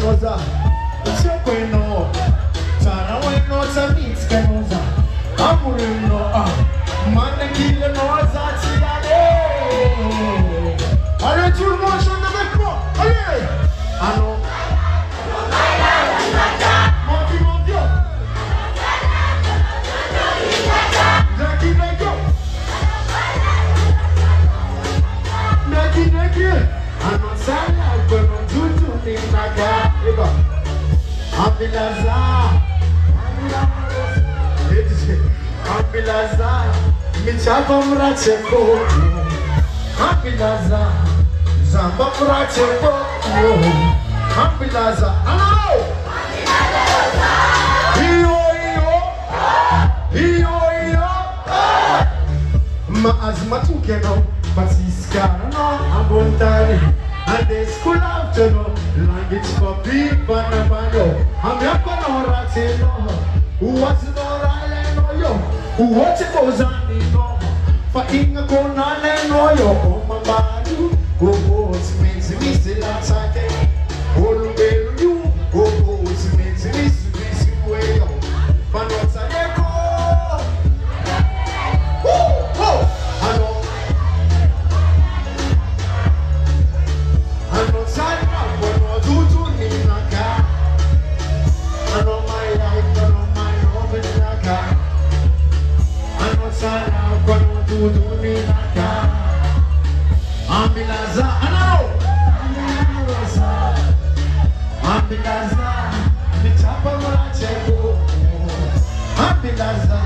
Kanoza, Chequeno, Tana Weno, Tanit Kanoza, Amurino, Manakila Noza, Tiade. Allez, tout le monde chante avec moi. Allez. Allons. Mon Dieu. Naki. Anonsala, kono tutu ni naga. Ego. Ambilaza. Ambilaza. Michapa mracheko. Ambilaza. Zamba mracheko. Ambilaza. Hello. Iyo. Ma azmatu keno. Batiskana no abontari ande school after no language for people na bando am yakona horate no who was no rale no yo who what goes on no fa inga kona no yo mambadu go means me still outside olu belu you go means me way yo fa no sadeko Ambilaza, Ambilaza, Michapa Muracheko, Ambilaza,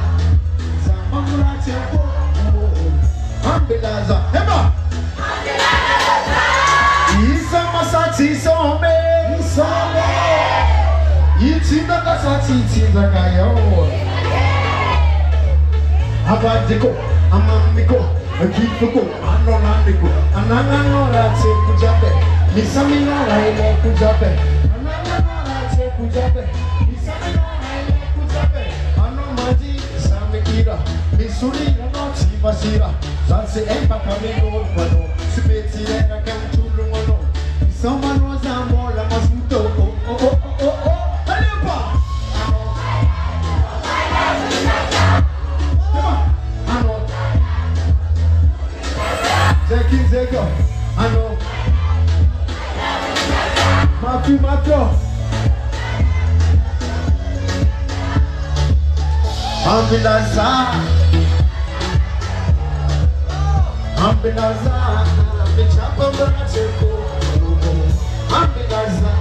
Zamba Muracheko, Ambilaza, Emma, Isa Masati Some, Ichina Kasati Zagayo, Abadiko, Amamiko. Akiko, Anonandiko, Ananora Kujabe, Misamina Ile Kujabe, Ananora Kujabe, Misamina Ile Kujabe, Anomaji, Samikira, Misuri, no Chivasira, Sanse Empa Camino, Sibeti, and I come to Lumono. Someone was a more Masuto, Zeko, ano, Mafio, Ambilaza, Michapa Muracheko, Ambilaza.